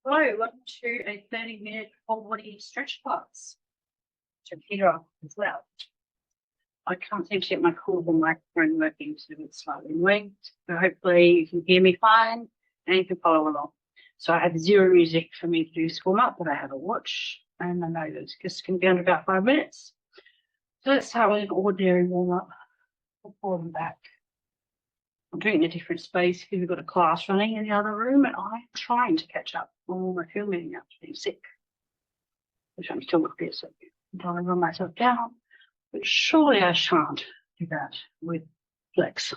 Hello, welcome to a 30-minute whole body stretch class. To Peter off as well. I can't seem to get my cool microphone working, so it's slightly winked. But hopefully you can hear me fine and you can follow along. So I have zero music for me to do this warm up, but I have a watch and I know that this can be under about 5 minutes. So let's start with an ordinary warm up. Forward and back. I'm doing it in a different space because we've got a class running in the other room and I'm trying to catch up on all my filming after being sick, which I'm still not good, so I'm trying to run myself down. But surely I shan't do that with flex.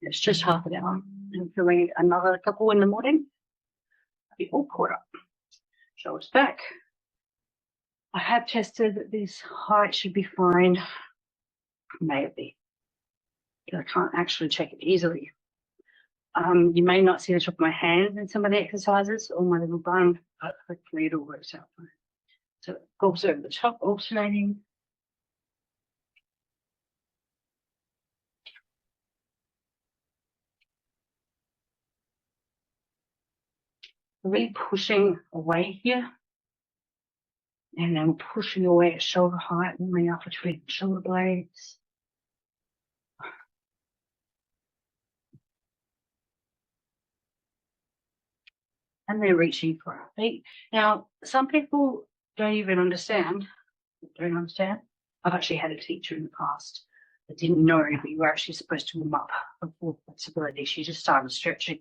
It's just half an hour. I'm filming another couple in the morning. I'll be all caught up. Shoulders back. I have tested that this height should be fine. Maybe. I can't actually check it easily. You may not see the top of my hands in some of the exercises or my little bum, but hopefully it all works out fine. So gobs over the top, alternating. Really pushing away here. And then pushing away at shoulder height, warming up between shoulder blades. And then reaching for our feet. Now, some people don't understand. I've actually had a teacher in the past that didn't know that you were actually supposed to warm up before flexibility. She just started stretching.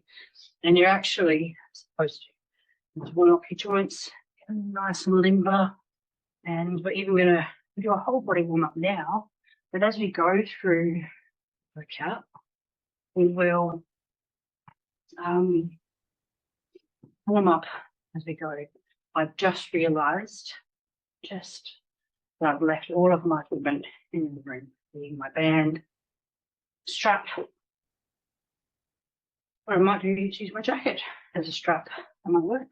And you're actually supposed to warm up your joints, get them nice and limber. And we're even going to do a whole body warm up now. But as we go through the workout, we will warm up as we go. I've just realised that I've left all of my equipment in the room, being my band, strap. What I might do is use my jacket as a strap. That might work.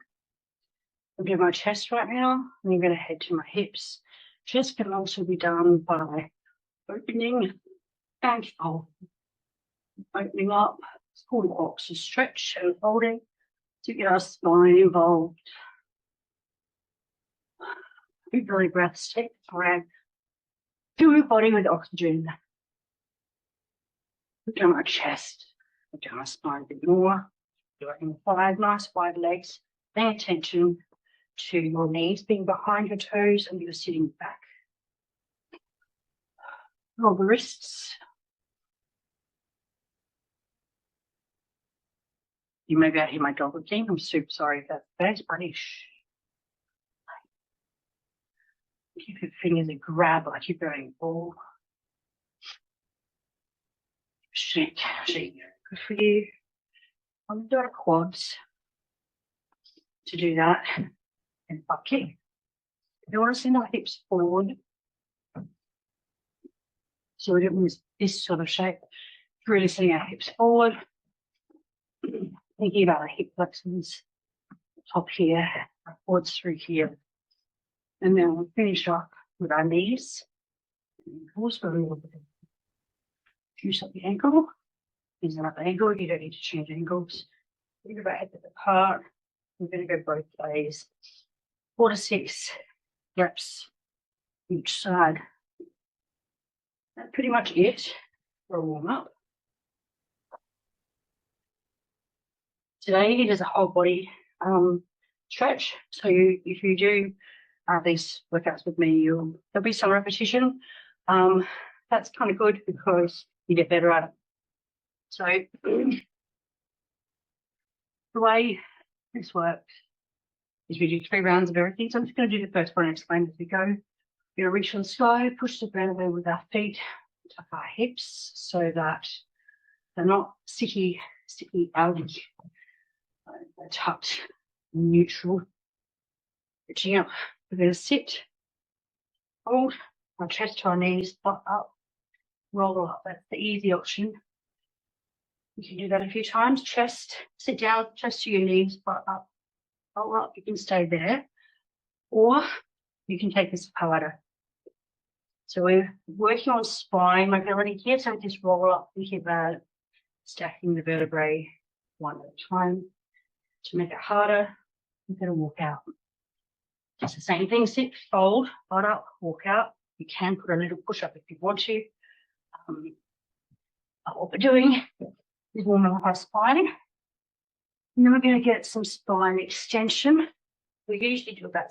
I'm doing my chest right now, and I'm going to head to my hips. Chest can also be done by opening and folding. Opening up, it's called a boxer stretch and folding to get our spine involved. Big belly breaths, take the breath, fill your body with oxygen. Put down our chest, put down our spine a bit more. Doing 5 nice wide legs. Pay attention to your knees being behind your toes and you're sitting back. Roll the wrists. You may be able to hear my dog again. I'm super sorry about that. It's British. Keep your fingers a grab like you're going ball. Shake. Good for you. I'm going to do our quads. To do that, and butt kick. You want to send our hips forward. So we're doing this sort of shape. Really sending our hips forward. Thinking about our hip flexors, top here, quads through here. And then we'll finish up with our knees. Also a little bit. Juice up the ankle. Use another angle. You don't need to change angles. Think about head width apart. We're going to go both ways. 4 to 6 reps each side. That's pretty much it for a warm up. Today it is a whole body stretch. So if you do these workouts with me, there'll be some repetition. That's kind of good because you get better at it. So the way this works is we do 3 rounds of everything. So I'm just going to do the first one and explain as we go. We're going to reach on the sky, push the ground away with our feet, tuck our hips so that they're not sticky algae. They're tucked, neutral. Reaching up, we're going to sit, hold our chest to our knees, butt up, roll up. That's the easy option. You can do that a few times. Chest, sit down, chest to your knees, butt up, roll up. You can stay there, or you can take this harder. So we're working on spine mobility here. So we just roll up, thinking about stacking the vertebrae one at a time. To make it harder, you're going to walk out. It's the same thing, sit, fold, butt up, walk out. You can put a little push up if you want to. What we're doing is warming up our spine. And then we're going to get some spine extension. We usually do about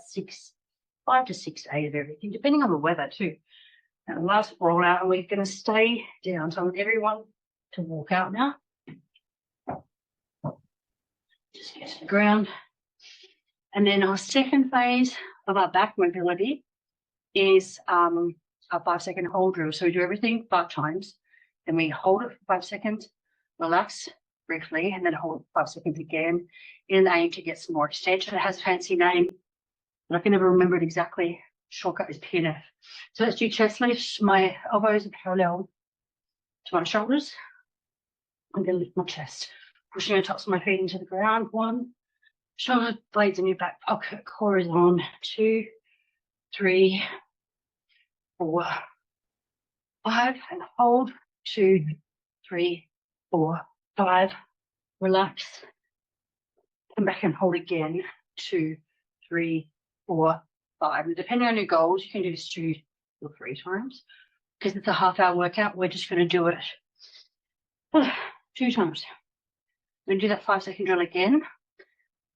5 to 6 to 8 of everything, depending on the weather too. And the last roll out, and we're going to stay down. So I want everyone to walk out now. Just get to the ground. And then our second phase of our back mobility is a 5-second hold drill. So we do everything 5 times. Then we hold it for 5 seconds, relax briefly, and then hold it for 5 seconds again in the aim to get some more extension. It has a fancy name, but I can never remember it exactly. Shortcut is PNF. So let's do chest lifts. My elbows are parallel to my shoulders. I'm going to lift my chest, pushing the tops of my feet into the ground. 1, shoulder blades in your back pocket, core is on. 2, 3, 4, 5, and hold. 2, 3, 4, 5. Relax. Come back and hold again. 2, 3, 4, 5. And depending on your goals, you can do this 2 or 3 times. Because it's a half-hour workout, we're just going to do it 2 times. We're going to do that 5-second drill again.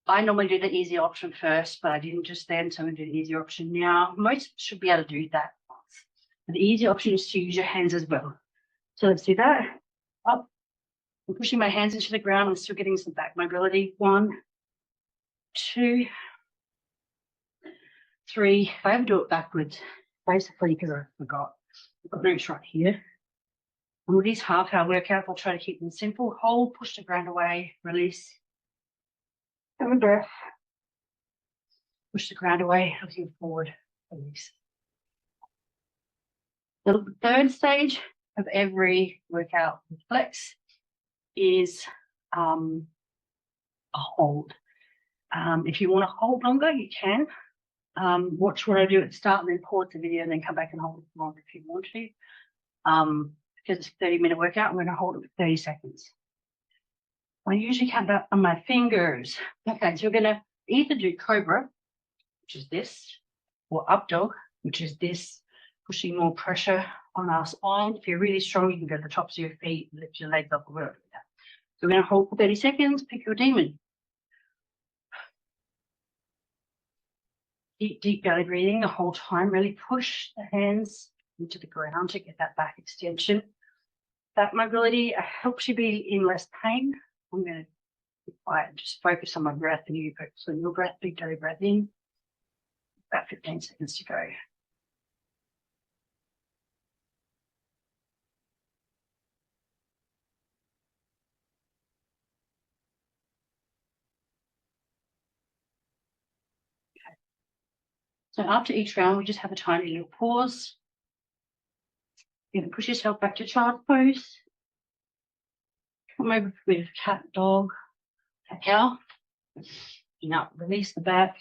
I normally do the easy option first, but I didn't just then, so I'm going to do the easy option now. Most should be able to do that once. But the easy option is to use your hands as well. So let's do that. Up. I'm pushing my hands into the ground. I'm still getting some back mobility. 1, 2, 3. If I ever do it backwards, basically because I forgot. I've got notes right here. And with these half-hour workouts, I'll try to keep them simple. Hold, push the ground away, release. Have a breath. Push the ground away, looking forward, release. The third stage of every workout with flex is a hold. If you want to hold longer, you can. Watch what I do at the start and then pause the video and then come back and hold it longer if you want to. Because it's a 30-minute workout, I'm going to hold it for 30 seconds. I usually count that on my fingers. Okay, so we're going to either do Cobra, which is this, or Up Dog, which is this, pushing more pressure on our spine. If you're really strong, you can go to the tops of your feet, lift your legs up, or whatever. So we're going to hold for 30 seconds, pick your demon. Deep belly breathing the whole time. Really push the hands into the ground to get that back extension. That mobility helps you be in less pain. I'm going to be quiet and just focus on my breath, and you focus on your breath. Big belly breath in. About 15 seconds to go. So after each round, we just have a tiny little pause. You're going to push yourself back to child pose. Come over with cat, dog, cat, cow. Now release the back.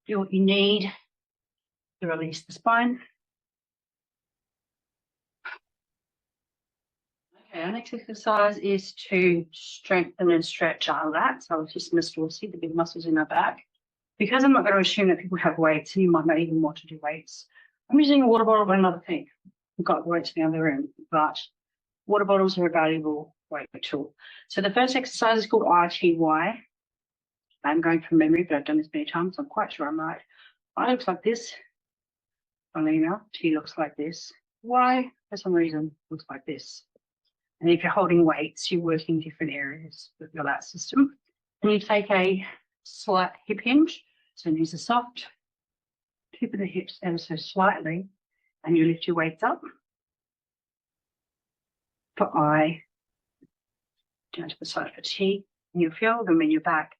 Do what you need to release the spine. Okay, our next exercise is to strengthen and stretch our lats. I was just missed to see the big muscles in our back. Because I'm not going to assume that people have weights, and you might not even want to do weights, I'm using a water bottle and another thing. I've got weights in the other room, but water bottles are a valuable weight tool. So the first exercise is called RTY. I'm going from memory, but I've done this many times. I'm quite sure I'm right. I looks like this. Alina, T looks like this. Y, for some reason, looks like this. And if you're holding weights, you're working different areas of your lat system. And you take a slight hip hinge. So use a soft tip of the hips ever so slightly, and you lift your weights up for I, down to the side for T, and you'll feel them in your back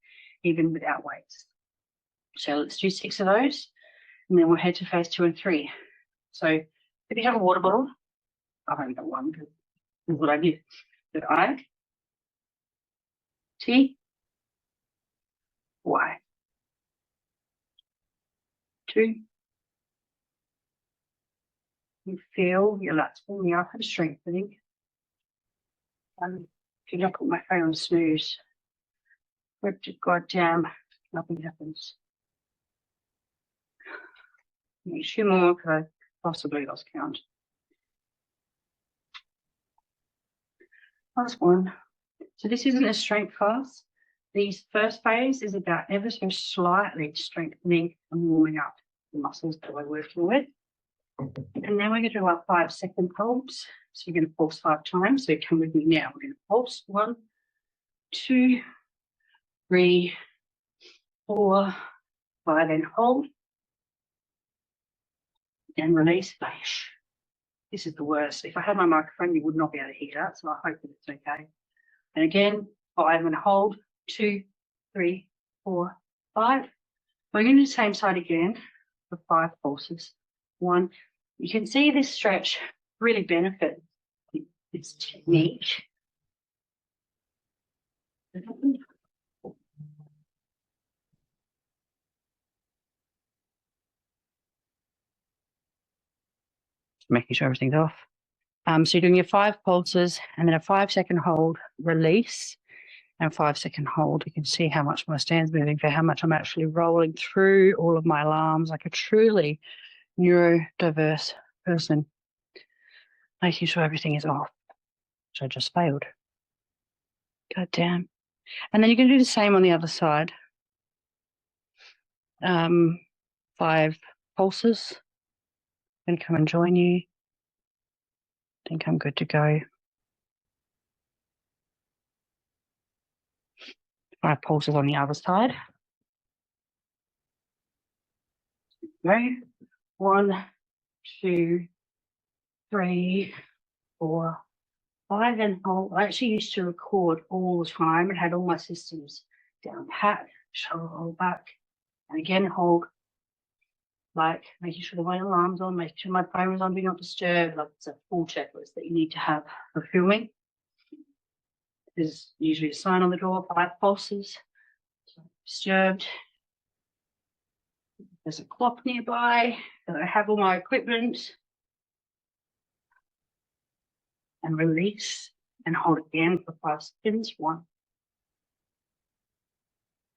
even without weights. So let's do 6 of those, and then we'll head to phase 2 and 3. So if you have a water bottle, I've only got one because that's what I did. But I, T, Y. 2. You feel your lats warming up and strengthening. If you look at my phone on snooze, But goddamn, nothing happens. Maybe 2 more because I possibly lost count. Last one. So this isn't a strength class. The first phase is about ever so slightly strengthening and warming up the muscles that we're working with. And then we're going to do our 5-second pulse. So you're going to pulse 5 times. So come with me now. We're going to pulse 1, 2, 3, 4, 5, and hold. And release. This is the worst. If I had my microphone, you would not be able to hear that. So I hope that it's okay. And again, 5 and hold. 2, 3, 4, 5. We're going to do the same side again for 5 pulses. 1. You can see this stretch really benefit its technique. Making sure everything's off. So you're doing your 5 pulses and then a 5-second hold, release, and 5-second hold. You can see how much my stand's moving, for how much I'm actually rolling through all of my alarms like a truly neurodiverse person, making sure everything is off. So I just failed. God damn. And then you're going to do the same on the other side. 5 pulses. I'm going to come and join you. I think I'm good to go. 5 pulses on the other side. Go. 1, 2, 3, 4, 5, and hold. I actually used to record all the time and had all my systems down pat, shoulder roll back, and again hold, like making sure the white alarm's on, making sure my phone is on, do not disturb. Like it's a full checklist that you need to have for filming. There's usually a sign on the door, 5 pulses, disturbed. There's a clock nearby. I have all my equipment. And release and hold again for 5 seconds. 1.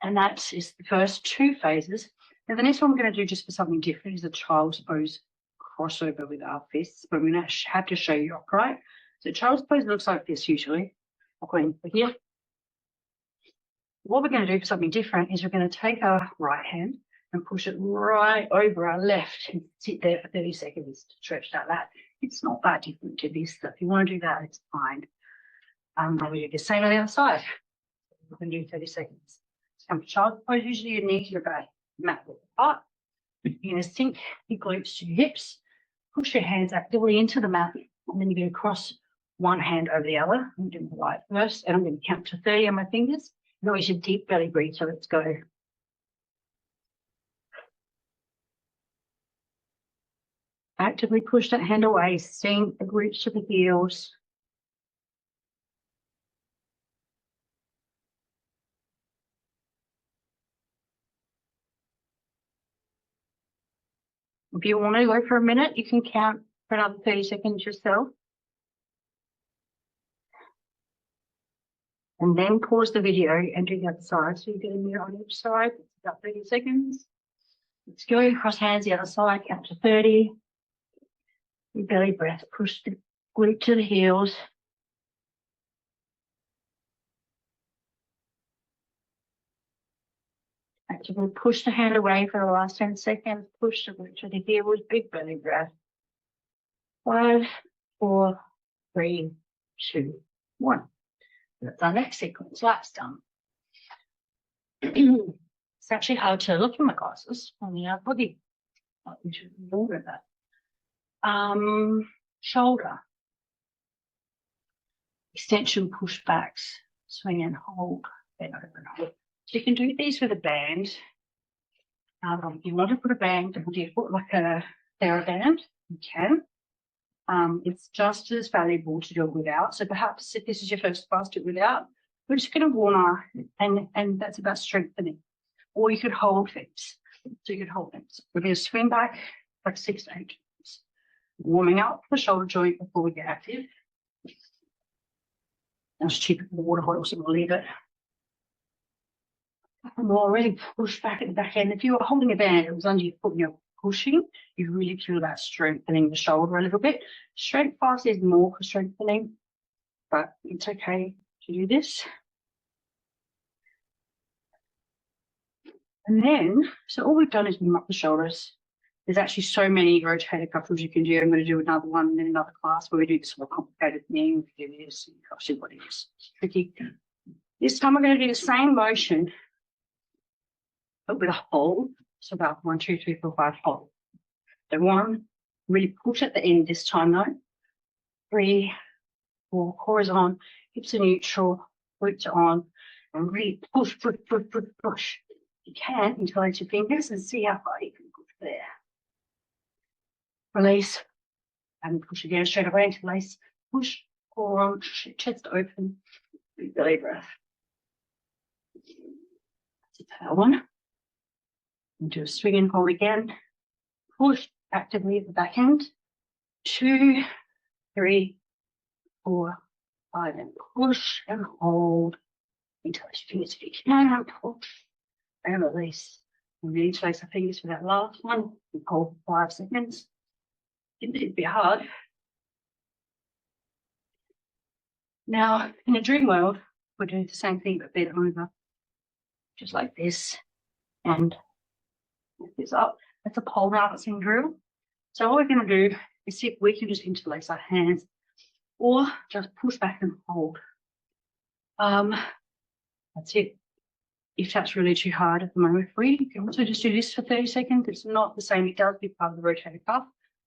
And that is the first 2 phases. Now the next one we're going to do, just for something different, is a child's pose crossover with our fists, but we're going to have to show you upright. So child's pose looks like this usually. Over here. What we're going to do for something different is we're going to take our right hand and push it right over our left and sit there for 30 seconds to stretch out that. It's not that different to this. So if you want to do that, it's fine. We do the same on the other side. We can do 30 seconds. So come to child's pose. Usually your knees are about mat width apart. You're going to sink your glutes to your hips, push your hands actively into the mat, and then you're going to cross one hand over the other. I'm doing the right first, and I'm going to count to 30 on my fingers. And always your deep belly breathe. So let's go. Actively push that hand away, sink the glutes to the heels. If you want to go for a minute, you can count for another 30 seconds yourself. And then pause the video and do the other side. So you get a minute on each side. It's about 30 seconds. Let's go. Cross hands the other side, count to 30. Your belly breath, push the glute to the heels. Actively push the hand away for the last 10 seconds. Push the glute to the heels, big belly breath. 5, 4, 3, 2, 1. That's our next sequence. That's done. It's actually hard to look in my glasses on the body. You should remember that. Shoulder. Extension pushbacks. Swing and hold. Bend over and hold. So you can do these with a band. If you want to put a band on your foot like a TheraBand, you can. It's just as valuable to do it without. So perhaps if this is your first class, do it without. We're just going to warm and that's about strengthening. Or you could hold things. So you could hold things. We're going to swing back like 6 to 8 times. Warming up the shoulder joint before we get active. I'll just keep it in the water bottle, so we'll leave it. More, really push back at the back end. If you were holding a band, it was under your foot and you're pushing, you really feel that strengthening the shoulder a little bit. Strength 5 is more for strengthening, but it's okay to do this. And then, so all we've done is warm up the shoulders. There's actually so many rotator cuffs you can do. I'm going to do another one in another class where we do this more complicated thing. We do this, gosh, what it is. It's tricky. This time we're going to do the same motion, but with a hold. So about 1, 2, 3, 4, 5 hold. So 1, really push at the end this time though. 3, 4, core is on, hips are neutral, glutes are on, and really push, push, push, push, push. You can interlace your fingers and see how far you can push there. Release and push again straight away, interlace, push, core on, chest open, belly breath. That's that one. And do a swing and hold again. Push actively at the back end. 2, 3, 4, 5, and push and hold. Interlace your fingers if you can. Push and release. And then interlace the fingers for that last one. And hold for 5 seconds. It'd be hard. Now, in a dream world, we're doing the same thing but bent over, just like this, and lift this up. That's a pole balancing drill. So all we're going to do is see if we can just interlace our hands or just push back and hold. That's it. If that's really too hard at the moment for you, you can also just do this for 30 seconds. It's not the same. It does be part of the rotator cuff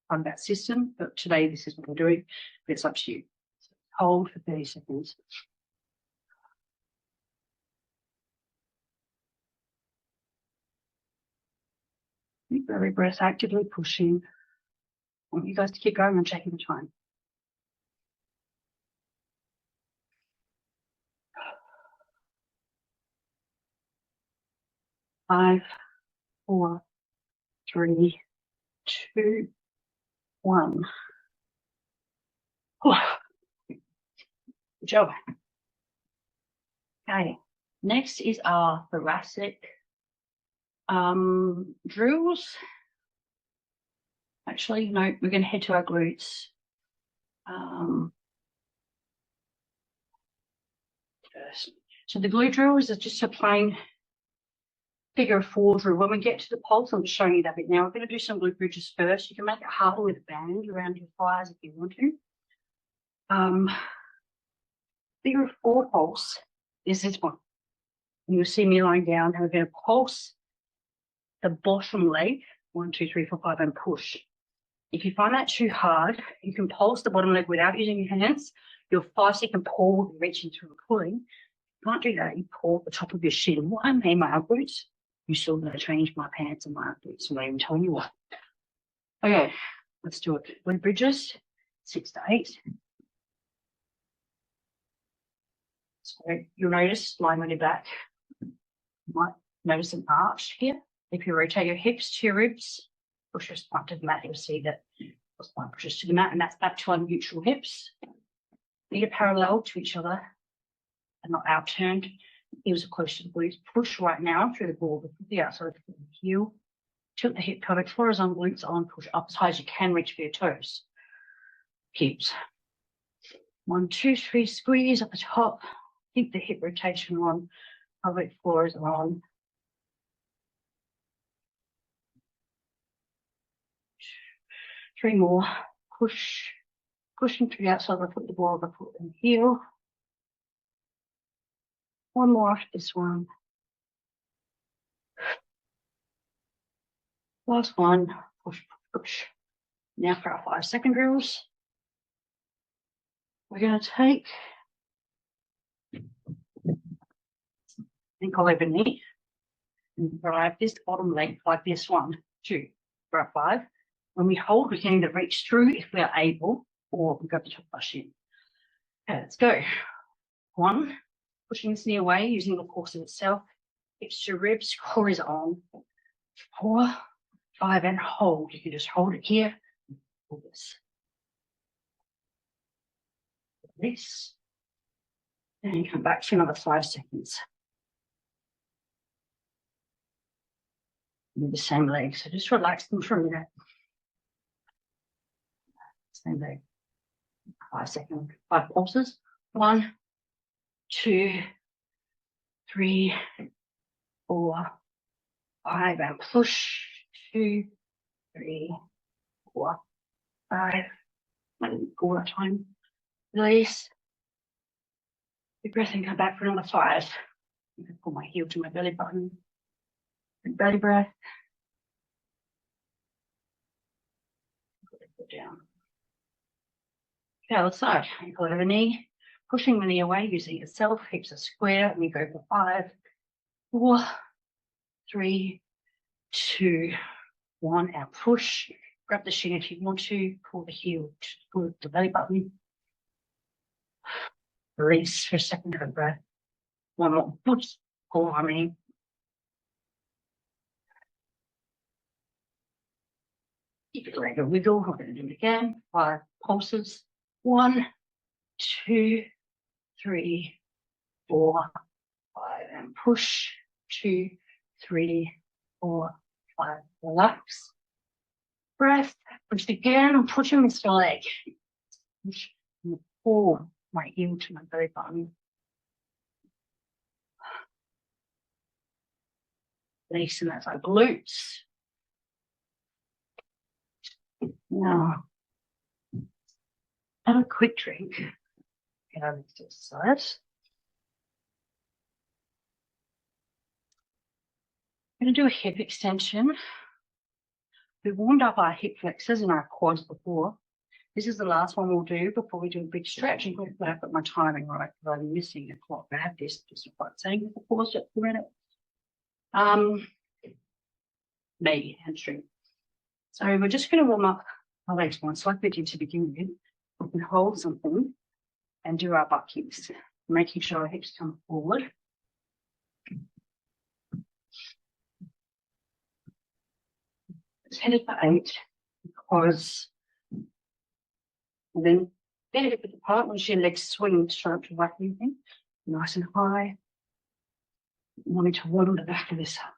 on that system, but today this is what we're doing. But it's up to you. So hold for 30 seconds. Keep every breath actively pushing. I want you guys to keep going and checking the time. 5, 4, 3, 2, 1. Good job. Okay, next is our thoracic drills. Actually, no, we're going to head to our glutes. First. So the glute drills is just a plain figure of 4 drill. When we get to the pulse, I'm just showing you that bit now. We're going to do some glute bridges first. You can make it harder with a band around your thighs if you want to. Figure of 4 pulse is this one. And you'll see me lying down, and we're going to pulse the bottom leg, 1, 2, 3, 4, 5, and push. If you find that too hard, you can pulse the bottom leg without using your hands. Your 5-second pull will be reaching through and pulling. You can't do that. You pull at the top of your shin. What I made my up glutes, you still got to change my pants and my up glutes. I'm not even telling you what. Okay, let's do it. Glute bridges, 6 to 8. So you'll notice lying on your back, you might notice an arch here. If you rotate your hips to your ribs, push your spine to the mat, you'll see that the spine pushes to the mat, and that's back to our neutral hips. Feet are parallel to each other and not outturned. Heels are close to the glutes. Push right now through the ball, the outside of the heel. Tilt the hip pelvic floor on, glutes on, push up as high as you can, reach for your toes. Keeps. 1, 2, 3, squeeze up the top. Keep the hip rotation on. Pelvic floor is on. 3 more. Push. Pushing through the outside of the foot, the ball of the foot and heel. 1 more after this one. Last one. Push, push. Now for our 5-second drills. We're going to take ankle over knee and drive this bottom leg like this. 1, 2, for our 5. When we hold, we can either reach through if we are able, or we go to the top of our shin. Okay, let's go. 1, pushing this knee away using the core itself. Hips to ribs, core is on. 4, 5, and hold. You can just hold it here. Hold this. This. And you come back for another 5 seconds. Do the same leg. So just relax them for a minute. Same leg. 5 seconds. 5 pulses. 1, 2, 3, 4, 5, and push. 2, 3, 4, 5. And go at a time. Release. Big breath and come back for another 5. I'm going to pull my heel to my belly button. Big belly breath. Put it down. Okay, other side. You pull over the knee, pushing the knee away, using yourself, hips are square, and you go for 5, 4, 3, 2, 1, and push. Grab the shin if you want to, pull the heel to the belly button. Release for a second, have a breath. 1 more push, pull harmony. Keep it like a wiggle. We're going to do it again. 5 pulses. 1, 2, 3, 4, 5, and push. 2, 3, 4, 5. Relax. Breath. Push again. I'm pushing this leg. Push and pull my heel to my belly button. Releasing that like glutes. Now, have a quick drink. Get over to the side. I'm going to do a hip extension. We warmed up our hip flexors and our quads before. This is the last one we'll do before we do a big stretch. I'm glad I got my timing right because I'm missing a clock. I have this, just quite saying before just a minute. Maybe hamstring. So we're just going to warm up our legs once, like we did to begin with. We can hold something and do our butt kicks, making sure our hips come forward. It's headed for 8 because then better hip width apart once your legs swing straight to whack anything. Nice and high. Wanting to waddle the back of this up.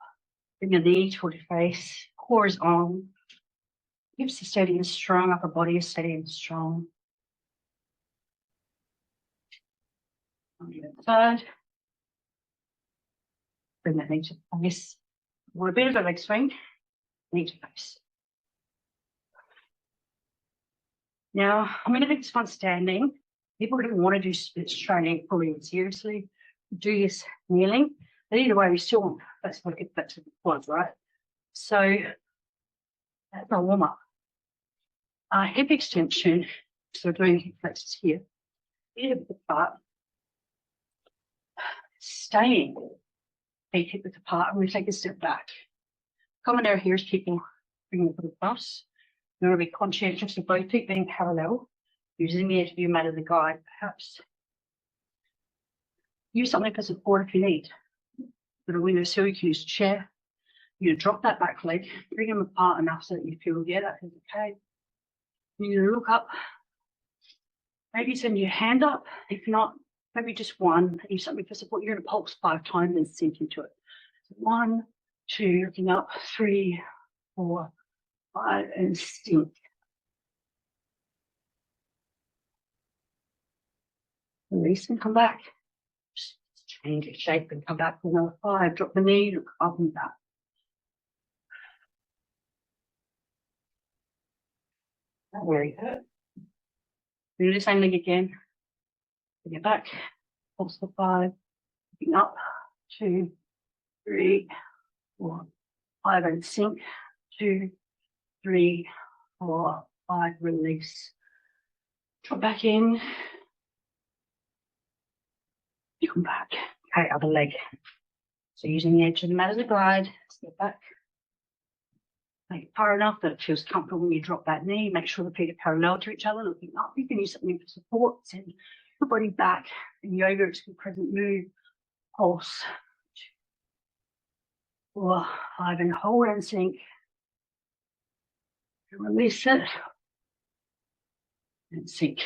Bring your knee toward your face. Core is on. Hips are steady and strong. Upper body is steady and strong. On the other side. Bring that knee to face. Want a bit of a leg swing. Knee to face. Now, I'm going to do this one standing. People who want to do splits training fully and seriously, do this kneeling. But either way, we still want, that's what get back to the quads, right? So that's our warm up. Our hip extension, so we're doing hip flexors here. Hip width apart. Staying feet hip width apart, and we take a step back. Common error here is keeping bringing the foot across. You want to be conscientious of both feet being parallel, using the edge of your mat as a guide, perhaps. Use something for support if you need. Little window sill, you can use a chair. You drop that back leg, bring them apart enough so that you feel, yeah, that is okay. You look up, maybe send your hand up. If not, maybe just one. Use something for support. You're going to pulse 5 times and sink into it. So 1, 2, looking up, 3, 4, 5, and sink. Release and come back. Just change its shape and come back for another 5. Drop the knee, look up and back. That really hurt. Do the same leg again. Bring it back. Pulse for 5. Looking up. 2, 3, 4, 5, and sink. 2, 3, 4, 5. Release. Drop back in. You come back. Okay, other leg. So using the edge of the mat as a guide, step back. Make it far enough that it feels comfortable when you drop that knee. Make sure the feet are parallel to each other, looking up. You can use something for support. Send your body back. In yoga, it's a present move. Pulse. 2, 4, 5, and hold and sink. And release it. And sink.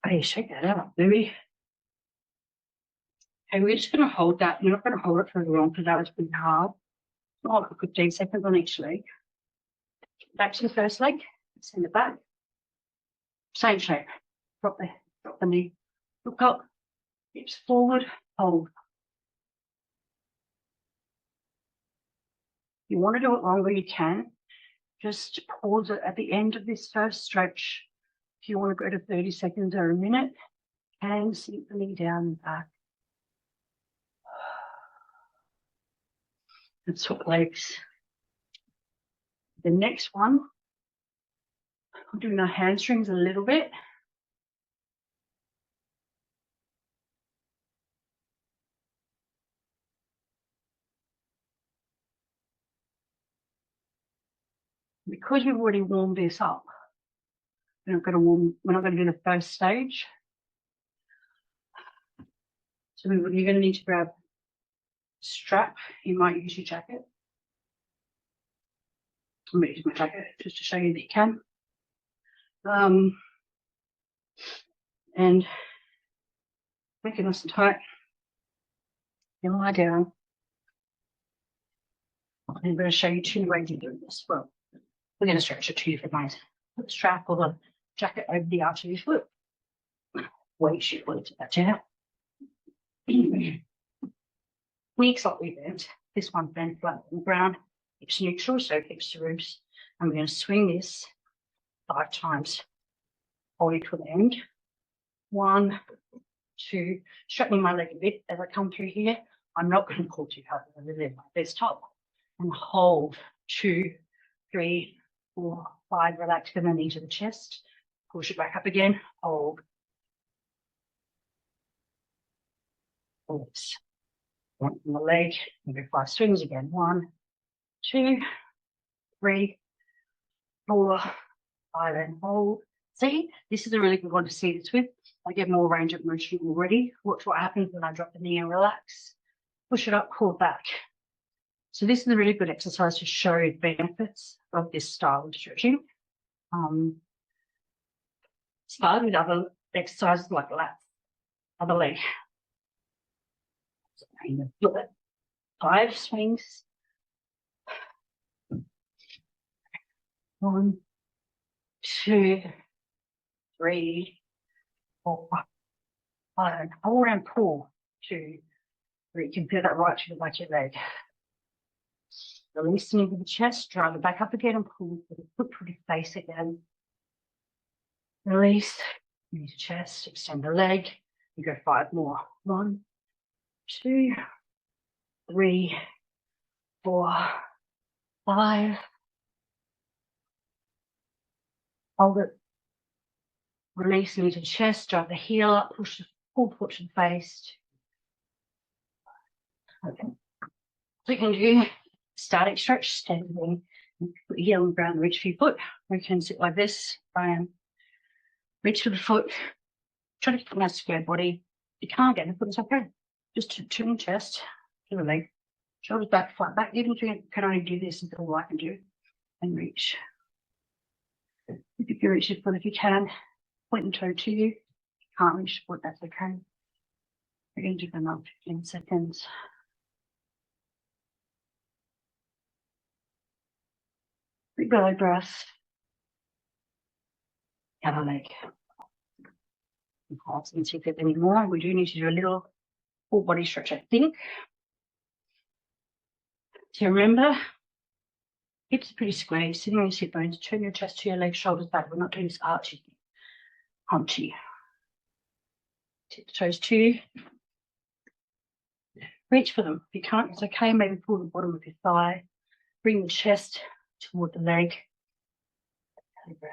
Hey, shake that out, baby. Okay, we're just going to hold that. We're not going to hold it for long because that was pretty hard. Not for 15 seconds on each leg. Back to the first leg, send it back. Same shape. Drop the knee. Look up, hips forward, hold. If you want to do it longer, you can. Just pause it at the end of this first stretch. If you want to go to 30 seconds or a minute, and sink the knee down and back. And swap legs. The next one, I'm doing our hamstrings a little bit. Because we've already warmed this up, we're not going to do the first stage. So you're going to need to grab a strap. You might use your jacket. I'm going to use my jacket just to show you that you can. And make it nice and tight. You lie down. I'm going to show you 2 ways of doing this. Well, we're going to stretch it 2 different ways. Put the strap or the jacket over the arch of your foot. Weight your foot to that down. Knee slightly bent. This one bent flat on the ground. Hips neutral, so hips to ribs. And we're going to swing this 5 times. Hold it to the end. 1, 2. Straightening my leg a bit as I come through here. I'm not going to pull too hard over there like this top. And hold 2, 3, 4, 5. Relax the knee to the chest. Push it back up again. Hold. Pulse. One from the leg. And go 5 swings again. 1, 2, 3, 4, 5, and hold. See, this is a really good one to see this with. I get more range of motion already. Watch what happens when I drop the knee and relax. Push it up, pull back. So this is a really good exercise to show the benefits of this style of stretching. Start with other exercises like lats, other leg. So 5 swings. 1, 2, 3, 4, 5. Hold and pull. 2, 3. You can feel that right to the back of your leg. Release the knee to the chest, drive it back up again and pull the foot to the face again. Release, knee to chest, extend the leg. You go 5 more. 1, 2, 3, 4, 5. Hold it. Release, knee to chest, drive the heel up, pull the foot to the face. Okay. So you can do static stretch, standing, put your heel on the ground, reach for your foot. We can sit like this, reach for the foot, try to get a nice square body. If you can't get the foot, it's okay. Just turn your chest to the leg, shoulders back, flat back. Even if you can only do this until all I can do, and reach. If you can reach your foot, if you can, point and toe to you. If you can't reach your foot, that's okay. We're going to do another 15 seconds. Big belly breath. Other leg. Pause and see if there's any more. We do need to do a little full body stretch, I think. So remember, hips are pretty square. Sitting on your sit bones, turn your chest to your legs, shoulders back. We're not doing this archy, hunchy. Tip the toes to you. Reach for them. If you can't, it's okay. Maybe pull the bottom of your thigh. Bring the chest toward the leg. Belly breath.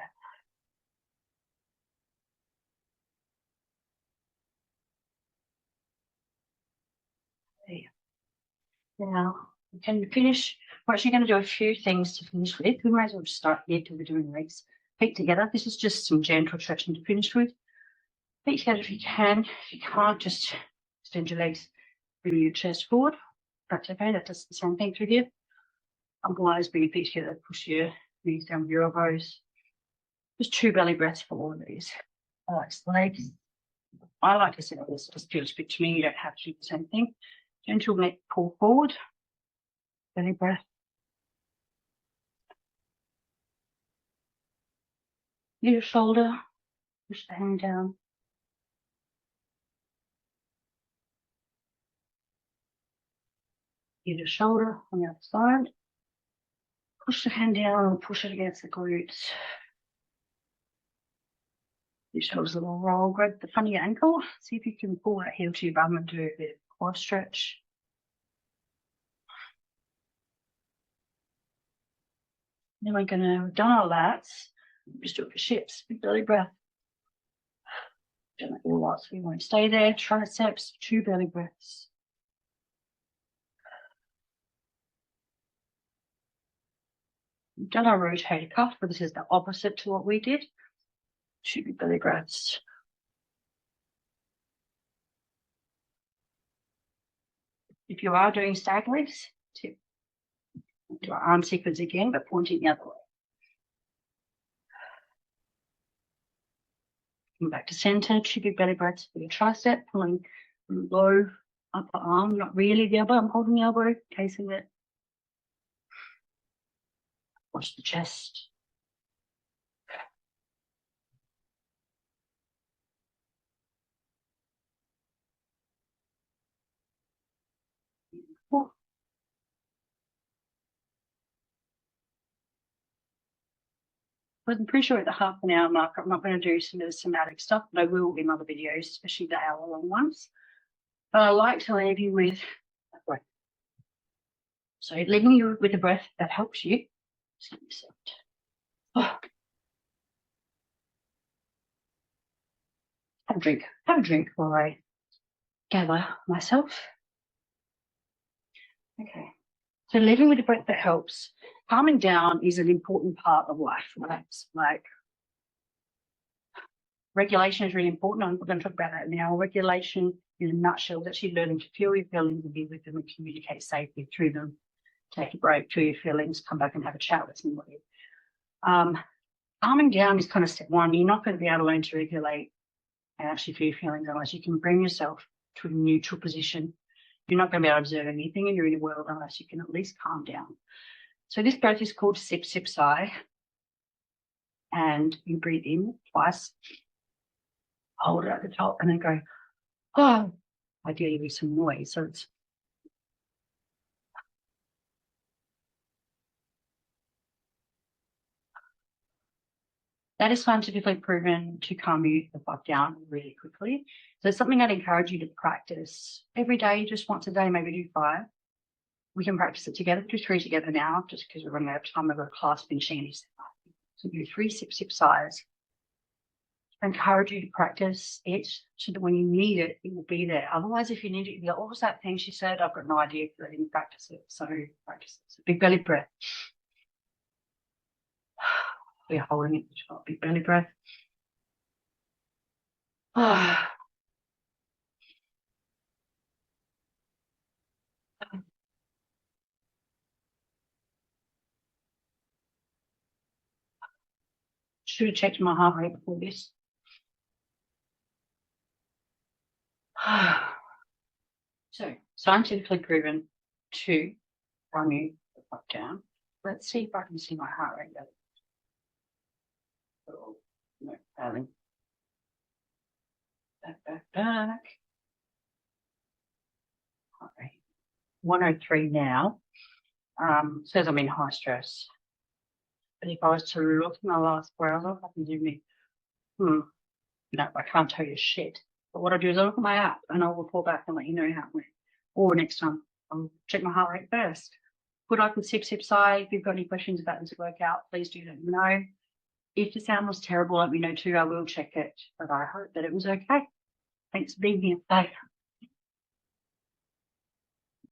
Now, we can finish. We're actually going to do a few things to finish with. We might as well just start here till we're doing legs. Feet together. This is just some gentle stretching to finish with. Feet together if you can. If you can't, just extend your legs, bring your chest forward. That's okay. That does the same thing through here. Otherwise, bring your feet together, push your knees down with your elbows. Just 2 belly breaths for all of these. Relax the legs. I like to set this, just feels good to me. You don't have to do the same thing. Gentle neck pull forward, belly breath. Your shoulder, push the hand down. Your shoulder on the other side. Push the hand down and push it against the glutes. Your shoulders a little roll. Grab the front of your ankle. See if you can pull that heel to your bum and do a bit of quad stretch. Then we're going to, we've done our lats. Just do it for ships. Big belly breath. Done it all lots. We won't stay there. Triceps, 2 belly breaths. We've done our rotator cuff, but this is the opposite to what we did. 2 big belly breaths. If you are doing stag legs, do our arm sequence again, but pointing the other way. Come back to center, 2 big belly breaths for your tricep, pulling low upper arm, not really the elbow. I'm holding the elbow, casing it. Watch the chest. Beautiful. I'm pretty sure at the half an hour mark, I'm not going to do some of the somatic stuff, but I will in other videos, especially the hour-long ones. But I like to leave you with that breath. So leaving you with a breath that helps you. Just let me sit. Oh. Have a drink while I gather myself. Okay. So living with a breath that helps. Calming down is an important part of life, right? Like regulation is really important. I'm going to talk about that now. Regulation in a nutshell is actually learning to feel your feelings and be with them and communicate safely through them. Take a break, feel your feelings, come back and have a chat with somebody. Calming down is kind of step one. You're not going to be able to learn to regulate and actually feel your feelings unless you can bring yourself to a neutral position. You're not going to be able to observe anything in your inner world unless you can at least calm down. So this breath is called sip, sip, sigh. And you breathe in twice, hold it at the top, and then go, oh, ideally with some noise. So it's that is scientifically proven to calm you the fuck down really quickly. So it's something I'd encourage you to practice every day, just once a day, maybe do 5. We can practice it together, do 3 together now, just because we're running out of time. I've got a class finishing. So do 3 sip, sip, sighs. I encourage you to practice it so that when you need it, it will be there. Otherwise, if you need it, you'll be like, what was that thing she said? I've got no idea because I didn't practice it. So practice it. So big belly breath. We're holding it, big belly breath. Should have checked my heart rate before this. So, scientifically proven to calm you the fuck down. Let's see if I can see my heart rate go. Oh, no, failing. Back. Heart rate. 103 now. Says I'm in high stress. But if I was to look in my last 4 hours, I can do me. No, I can't tell you shit. But what I do is I look at my app and I'll report back and let you know how it went. Or next time, I'll check my heart rate first. Good luck with sip, sip, sigh. If you've got any questions about this workout, please do let me know. If the sound was terrible, let me know too. I will check it. But I hope that it was okay. Thanks for being here. Bye.